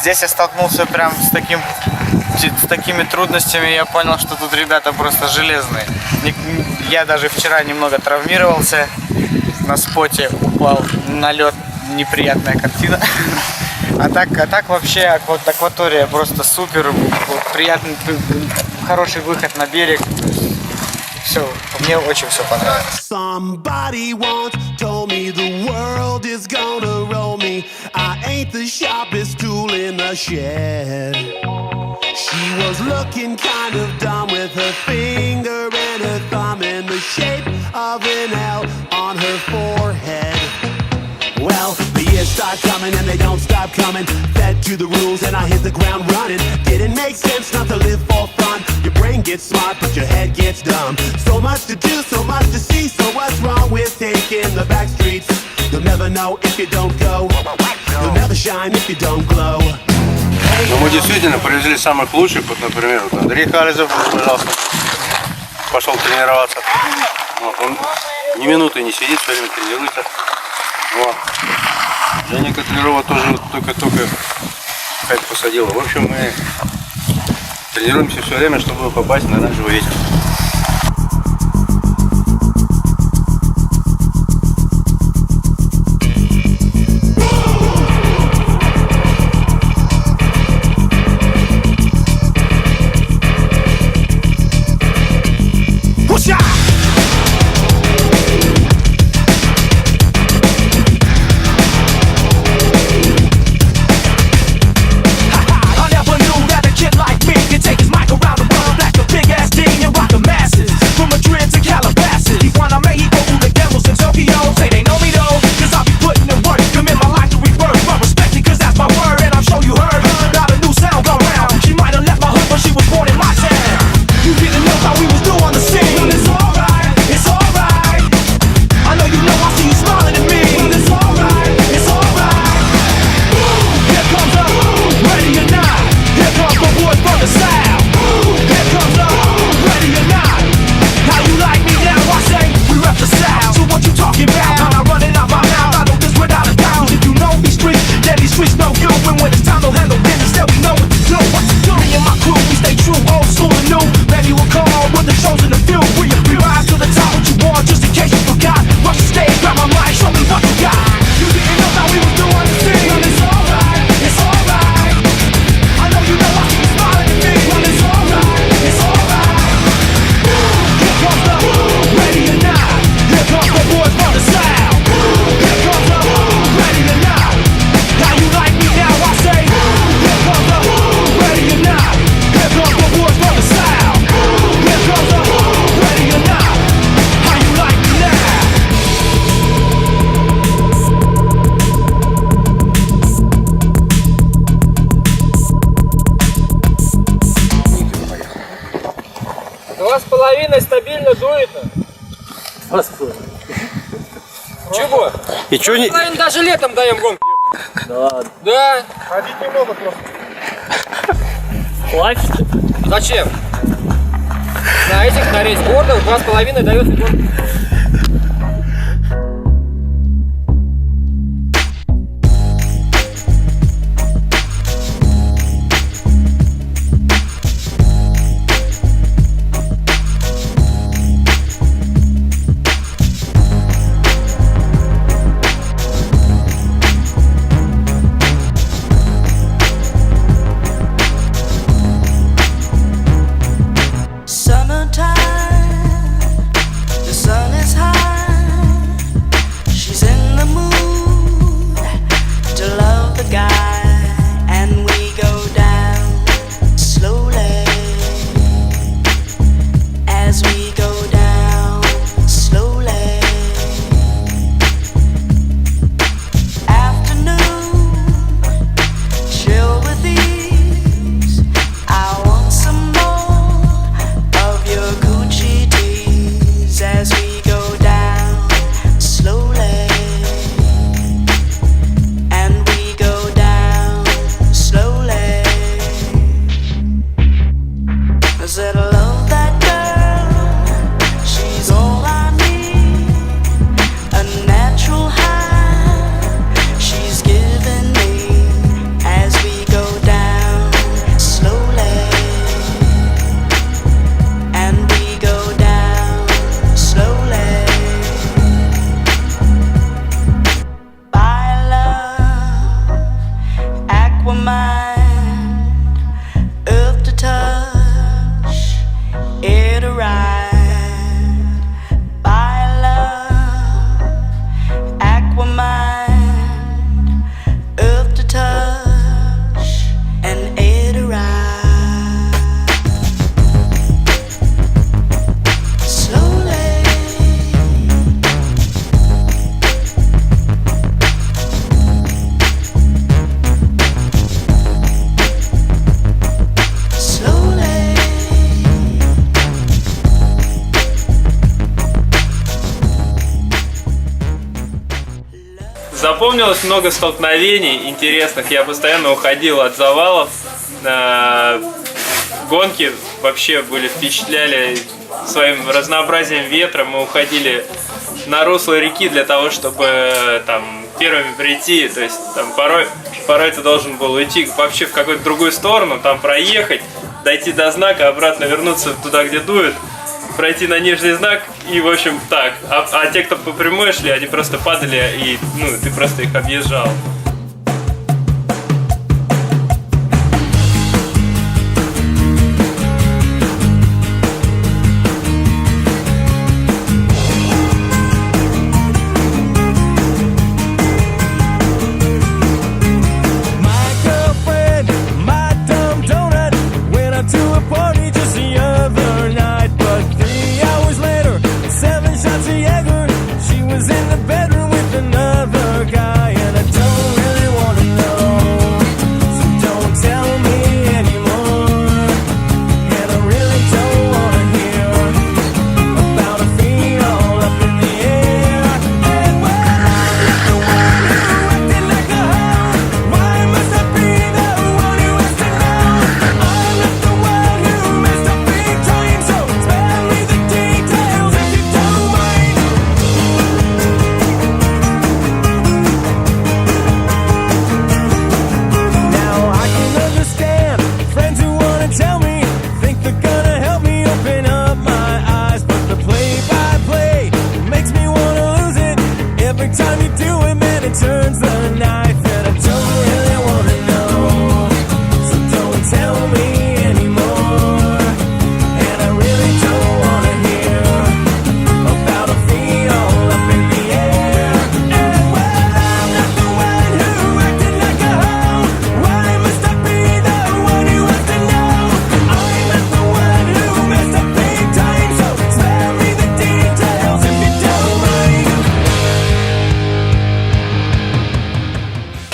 Здесь я столкнулся прям с такими трудностями, я понял, что тут ребята просто железные. Я даже вчера немного травмировался, на споте упал на лед, неприятная картина. А так вообще акватория просто супер, приятный, хороший выход на берег. Все, мне очень все понравилось. Somebody once told me the world is gonna roll me. I ain't the sharpest tool in the shed. She was looking kind of dumb with her finger and her thumb in the shape of an L on her forehead. Well, the years start coming and they don't stop coming. Fed to the rules and I hit the ground running. Didn't make sense not to live for fun. Your brain gets smart but your head gets dumb. So much to do, so much to see. So what's wrong with taking the back streets? You'll never know if you don't go. You'll never shine if you don't glow. Но мы действительно привезли самых лучших. Вот, например, вот Андрей Хализов, пожалуйста, пошел тренироваться. Вот, он ни минуты не сидит, все время тренируется. Вот. Женя Котлярова тоже вот только-только опять посадила. В общем, мы тренируемся все время, чтобы попасть на оранжевый ветер. Take his mic around the world like a big ass demon, rock стабильно дует. Чего? И что не... Половину даже летом даем гонки. Да. Ходить не могут просто. Плачете? Зачем? На этих, на рейсбордах 2,5 дается гонки. Запомнилось много столкновений интересных. Я постоянно уходил от завалов. Гонки вообще впечатляли своим разнообразием ветра. Мы уходили на русло реки для того, чтобы там первыми прийти. То есть там порой ты должен был уйти вообще в какую-то другую сторону, там проехать, дойти до знака, обратно вернуться туда, где дует, пройти на нижний знак и, в общем, так. А те, кто по прямой шли, они просто падали, и ты просто их объезжал.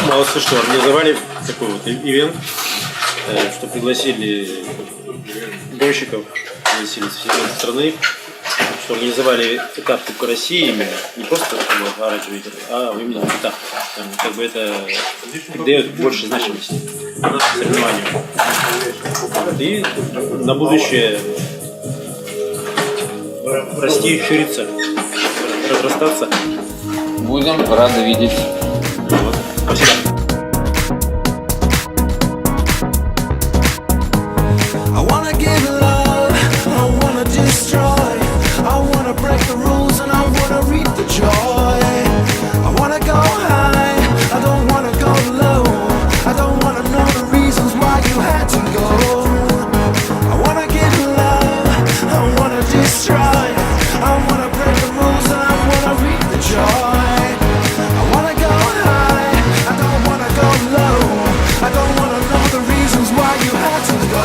Молодцы, что организовали такой вот ивент, что пригласили гонщиков, пригласили со всей страны. что организовали этап Кубка России именно, не просто чтобы оранжевый, а именно этап. Как бы это придает больше значимости соревнованию. И на будущее расти, шириться, разрастаться. Будем рады видеть. Вот. Спасибо. I wanna give love, I wanna destroy, I wanna break the rules and I wanna reap the joy. I wanna go high, I don't wanna go low, I don't wanna know the reasons why you had to go. I wanna give love, I wanna destroy, I wanna break the rules and I wanna reap the joy. I wanna go high, I don't wanna go low, I don't wanna know the reasons why you had to go.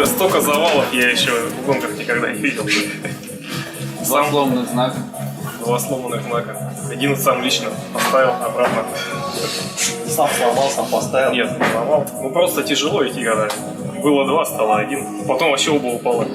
Столько завалов я еще в гонках никогда не видел. Два сломанных знака. 2 сломанных знака. Один сам лично поставил обратно. Сам сломал, сам поставил. Нет, не сломал. Ну просто тяжело идти, когда было 2, стало 1. Потом вообще оба упало.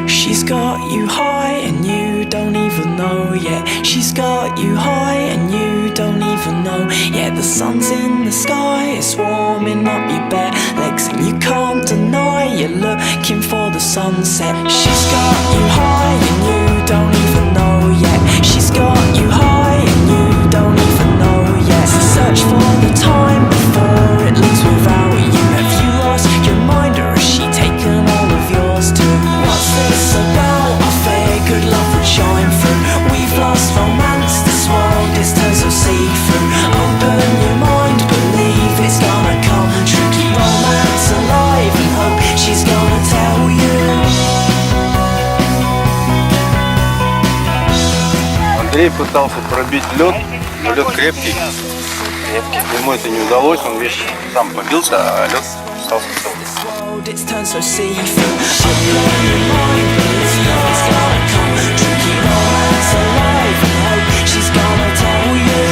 She's got you high and you don't even know yet. She's got you high and you don't even know yet. The sun's in the sky, it's warming up your bare legs, and you can't deny you're looking for the sunset. She's got you high and you don't even know yet. She's got you high and you don't even know yet. Search for the time before it leaves without you. Have you lost your mind, or has she taken all of yours too? What's this about? I fear good love would shine through. We've lost romance, this world is turned so see-through. Open your mind, believe it's gonna come true. Keep romance alive and hope she's gonna tell you. Андрей пытался пробить лед, но лед крепкий. Ему это не удалось, он весь сам побился, а лед остался целым. World, it's turned so see-through. Open your mind, believe it's gonna come true. Keep romance alive and hope she's gonna tell you.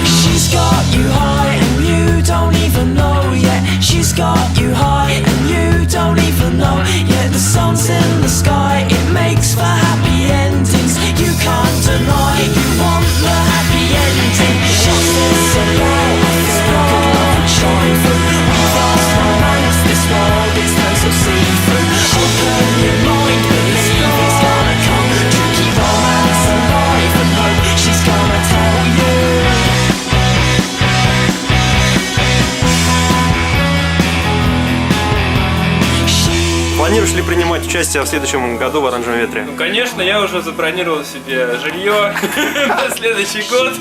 She's got you high and you don't even know yet. She's got you high and you don't even know yet. The sun's in the sky, it makes for happy endings. You can't deny you want the happy ending. What's this about? This world would shine through. We've lost romance, this world is turned so see-through. Open your mind, believe it's gonna come true. Keep romance alive and hope she's gonna tell you. Планируешь ли принимать участие в следующем году в «Оранжевом ветре»? Ну, конечно, я уже забронировал себе жилье на следующий год.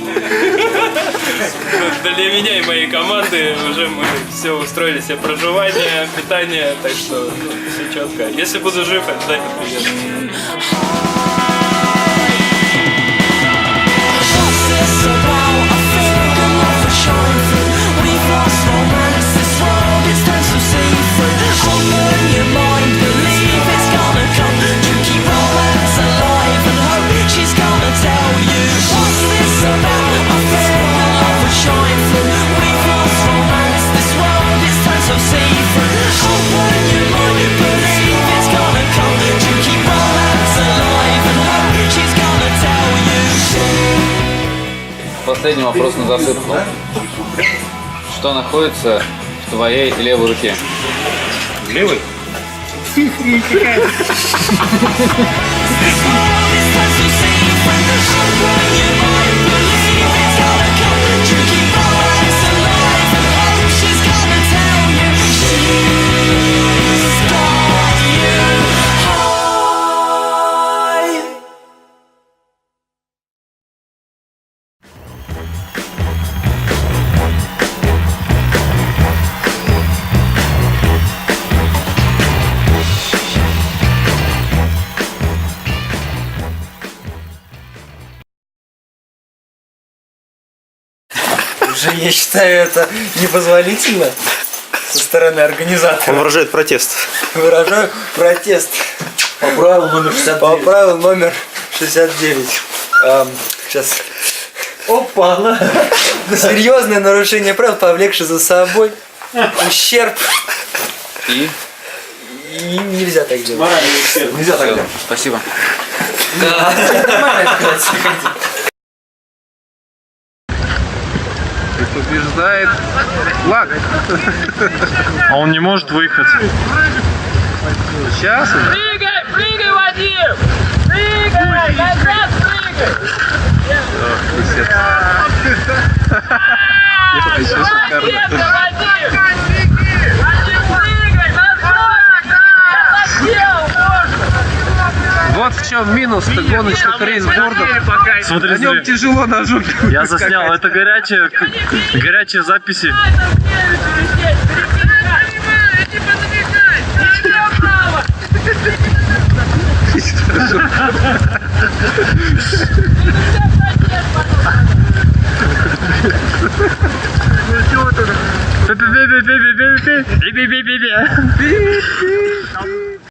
Для меня и моей команды уже мы все устроили себе проживание, питание, так что все четко. Если буду жив, обязательно приеду. What's this about? I feel good love would shine through. We've lost romance, this world is turned so see-through. Open your mind, believe it's gonna come true. Keep romance alive and hope she's gonna tell you. What's this about? I feel good love would shine through. We've lost romance, this world is turned so see-through. Open your mind, believe it's gonna come true. Keep romance alive and hope she's gonna tell you. Последний вопрос на засыпку. Что находится в твоей левой руке? Левый? Уже я считаю это непозволительно со стороны организатора. Он выражает протест. Выражаю протест. По правилу номер 69. По правилу номер 69. Сейчас. Опа, она. Серьезное нарушение правил, повлекшее за собой ущерб. И? И нельзя так делать. Нельзя так делать. Спасибо. Да, нормально сказать. Побеждает флаг. А он не может выехать. Сейчас уже. Прыгай, прыгай, Вадим! Прыгай! Назад прыгай! Еще шикарно. Вадим! Вадим, прыгай! Назад! Я хотел, можно! Вот в чем минус гоночных рейсбордов. Смотри, На нем тяжело на жопе. я заснял. Это горячие записи. ты.